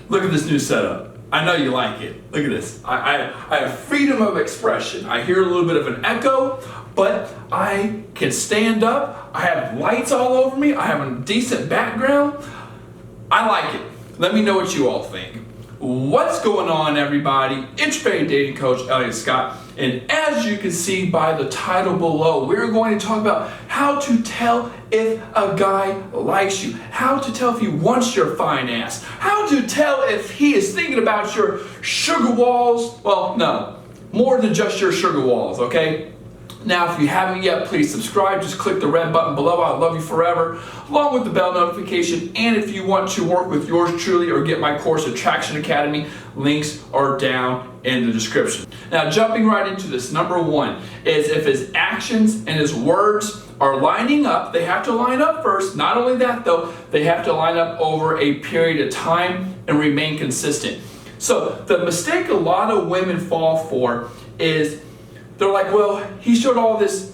look at this new setup. I know you like it. Look at this. I have freedom of expression. I hear a little bit of an echo, but I can stand up. I have lights all over me. I have a decent background. I like it. Let me know what you all think. What's going on, everybody? It's your favorite dating coach, Elliot Scott. And as you can see by the title below, we're going to talk about how to tell if a guy likes you, how to tell if he wants your fine ass, how to tell if he is thinking about your sugar walls. Well, no, more than just your sugar walls, okay? Now, if you haven't yet, please subscribe. Just click the red button below. I love you forever, along with the bell notification. And if you want to work with yours truly or get my course, Attraction Academy, links are down in the description. Now, jumping right into this, number one is if his actions and his words are lining up. They have to line up first. Not only that, though, they have to line up over a period of time and remain consistent. So the mistake a lot of women fall for is they're like, well, he showed all this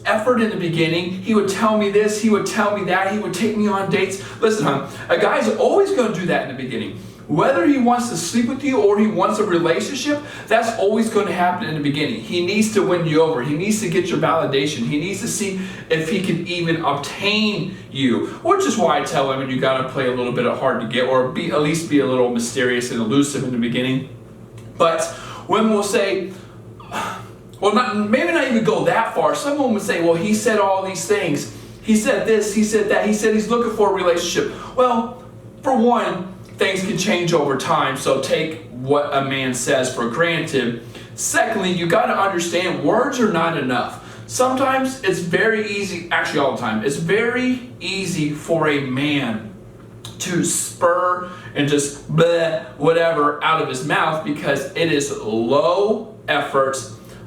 effort in the beginning. He would tell me this, he would tell me that, he would take me on dates. Listen, hon, a guy's always going to do that in the beginning. Whether he wants to sleep with you or he wants a relationship, that's always going to happen in the beginning. He needs to win you over. He needs to get your validation. He needs to see if he can even obtain you, which is why I tell women you got to play a little bit of hard to get, or at least be a little mysterious and elusive in the beginning. But women will say, well, maybe not even go that far. Someone would say, well, he said all these things. He said this, he said that. He said he's looking for a relationship. Well, for one, things can change over time, so take what a man says for granted. Secondly, you got to understand words are not enough. Sometimes it's very easy, actually all the time, it's very easy for a man to spur and just bleh, whatever out of his mouth because it is low effort,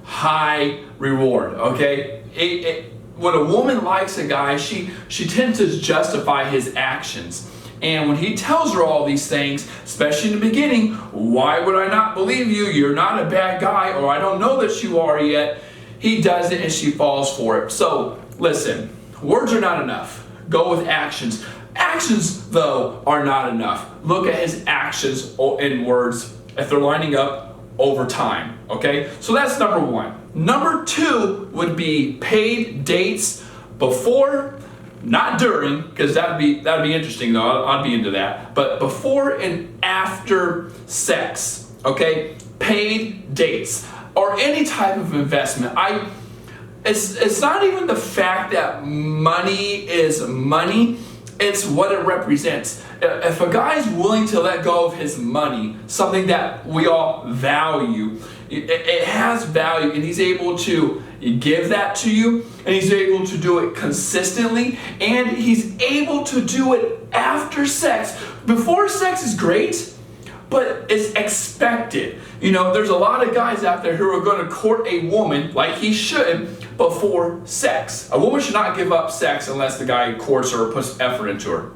high reward, okay? When a woman likes a guy, she tends to justify his actions. And when he tells her all these things, especially in the beginning, why would I not believe you? You're not a bad guy, or I don't know that you are yet. He does it and she falls for it. So listen, words are not enough. Go with actions. Actions, though, are not enough. Look at his actions and words if they're lining up over time, okay? So that's number one. Number two would be paid dates before, not during, because that'd be interesting though. I'd be into that. But before and after sex, okay? Paid dates or any type of investment. It's not even the fact that money is money. It's what it represents. If a guy's willing to let go of his money, something that we all value, it has value, and he's able to give that to you, and he's able to do it consistently, and he's able to do it after sex. Before sex is great, but it's expected. You know, there's a lot of guys out there who are going to court a woman like he should before sex. A woman should not give up sex unless the guy courts her or puts effort into her.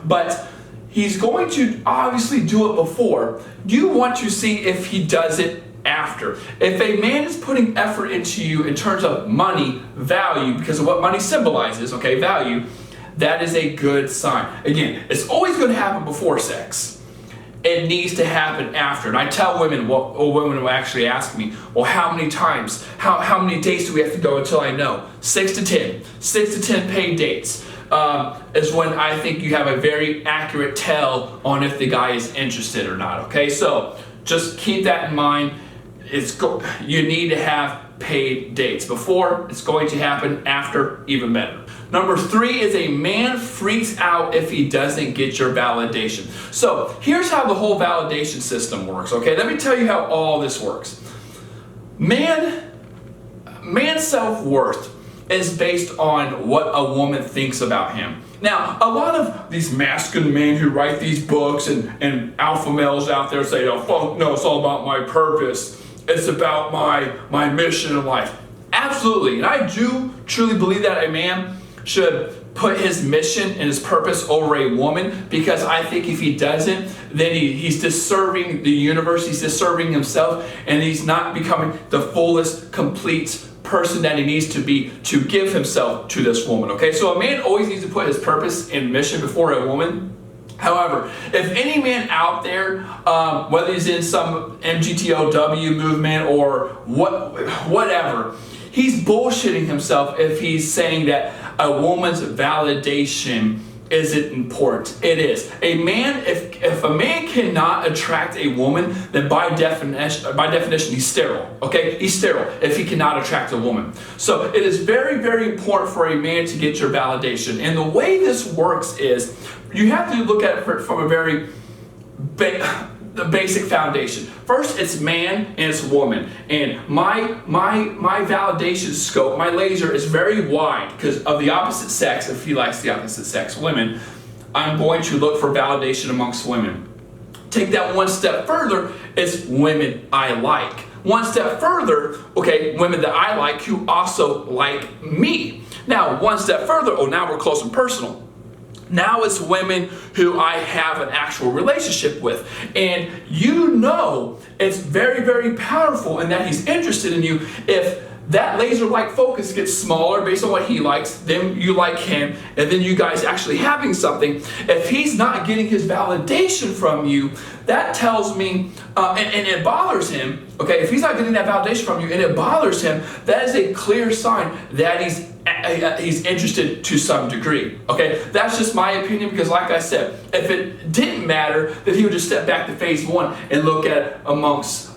But he's going to obviously do it before. You want to see if he does it after. If a man is putting effort into you in terms of money, value, because of what money symbolizes, okay, value, that is a good sign. Again, it's always going to happen before sex. It needs to happen after. And I tell women, women will actually ask me, well, how many times? How many dates do we have to go until I know? 6 to 10. 6 to 10 paid dates is when I think you have a very accurate tell on if the guy is interested or not. Okay, so just keep that in mind. You need to have paid dates. Before, it's going to happen. After, even better. Number three is a man freaks out if he doesn't get your validation. So here's how the whole validation system works, okay? Let me tell you how all this works. Man's self-worth is based on what a woman thinks about him. Now, a lot of these masculine men who write these books and alpha males out there say, oh, fuck no, it's all about my purpose. It's about my mission in life. Absolutely, and I do truly believe that a man should put his mission and his purpose over a woman, because I think if he doesn't, then he's disserving the universe, he's disserving himself, and he's not becoming the fullest, complete person that he needs to be to give himself to this woman, okay? So a man always needs to put his purpose and mission before a woman. However, if any man out there, whether he's in some MGTOW movement or whatever, he's bullshitting himself if he's saying that a woman's validation isn't important. It is. A man, if a man cannot attract a woman, then by definition he's sterile. Okay? He's sterile if he cannot attract a woman. So it is very, very important for a man to get your validation. And the way this works is you have to look at it from a very the basic foundation. First, it's man and it's woman. And my validation scope, my laser is very wide because of the opposite sex. If he likes the opposite sex, women, I'm going to look for validation amongst women. Take that one step further, it's women I like. One step further, okay, women that I like who also like me. Now, one step further, oh, now we're close and personal. Now it's women who I have an actual relationship with. And you know it's very, very powerful in that he's interested in you. If that laser-like focus gets smaller based on what he likes, then you like him, and then you guys actually having something. If he's not getting his validation from you, that tells me, and it bothers him, okay, if he's not getting that validation from you and it bothers him, that is a clear sign that he's interested to some degree, okay? That's just my opinion because like I said, if it didn't matter, then he would just step back to phase one and look at amongst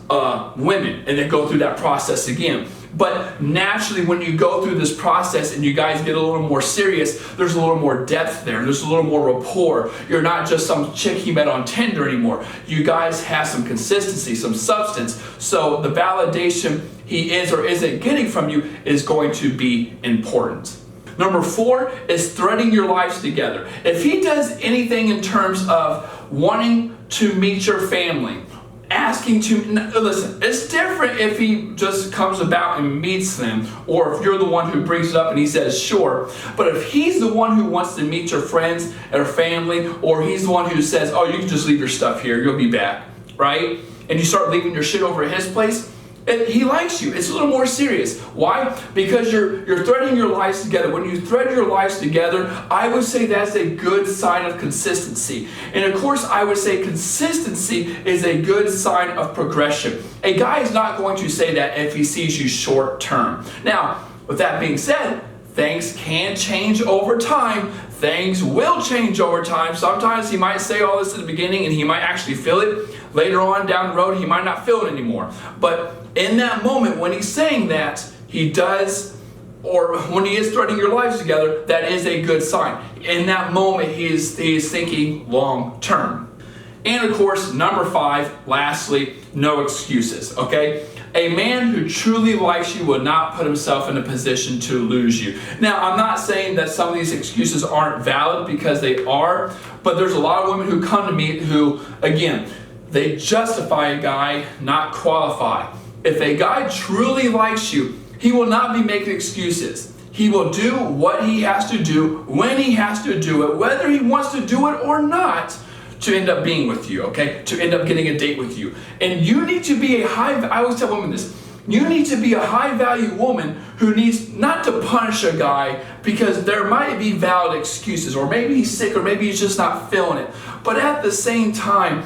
women and then go through that process again. But naturally, when you go through this process and you guys get a little more serious, there's a little more depth there. There's a little more rapport. You're not just some chick he met on Tinder anymore. You guys have some consistency, some substance. So the validation he is or isn't getting from you is going to be important. Number 4 is threading your lives together. If he does anything in terms of wanting to meet your family, asking to, listen, it's different if he just comes about and meets them, or if you're the one who brings it up and he says sure. But if he's the one who wants to meet your friends or family, or he's the one who says, oh, you can just leave your stuff here, you'll be back, right? And you start leaving your shit over at his place, and he likes you. It's a little more serious. Why? Because you're threading your lives together. When you thread your lives together, I would say that's a good sign of consistency. And of course, I would say consistency is a good sign of progression. A guy is not going to say that if he sees you short term. Now, with that being said, things can change over time. Things will change over time. Sometimes he might say all this at the beginning and he might actually feel it. Later on down the road, he might not feel it anymore. But in that moment, when he's saying that, he does, or when he is threading your lives together, that is a good sign. In that moment, he is thinking long term. And of course, number 5, lastly, no excuses, okay? A man who truly likes you will not put himself in a position to lose you. Now, I'm not saying that some of these excuses aren't valid, because they are, but there's a lot of women who come to me who, again, they justify a guy, not qualify. If a guy truly likes you, he will not be making excuses. He will do what he has to do, when he has to do it, whether he wants to do it or not, to end up being with you, okay? To end up getting a date with you. And you need to be I always tell women this, you need to be a high value woman who needs not to punish a guy because there might be valid excuses, or maybe he's sick, or maybe he's just not feeling it. But at the same time,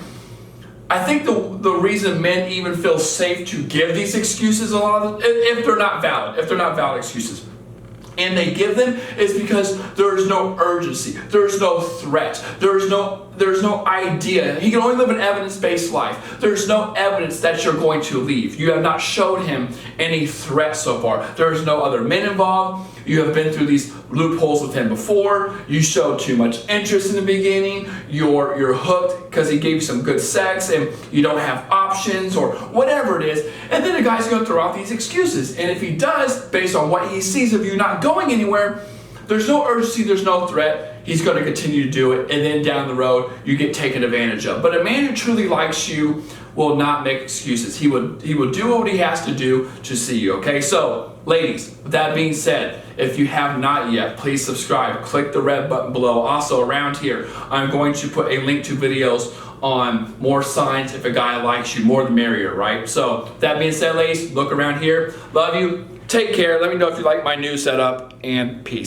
I think the reason men even feel safe to give these excuses a lot of, if they're not valid excuses, and they give them, is because there is no urgency, there is no threat, there's no idea. He can only live an evidence-based life. There's no evidence that you're going to leave. You have not showed him any threat so far. There's no other men involved. You have been through these loopholes with him before. You showed too much interest in the beginning. You're hooked because he gave you some good sex and you don't have options or whatever it is. And then the guy's going to throw out these excuses. And if he does, based on what he sees of you not going anywhere, there's no urgency, there's no threat. He's going to continue to do it, and then down the road, you get taken advantage of. But a man who truly likes you will not make excuses. He will do what he has to do to see you, okay? So, ladies, with that being said, if you have not yet, please subscribe. Click the red button below. Also, around here, I'm going to put a link to videos on more signs if a guy likes you. More the merrier, right? So, that being said, ladies, look around here. Love you. Take care. Let me know if you like my new setup, and peace.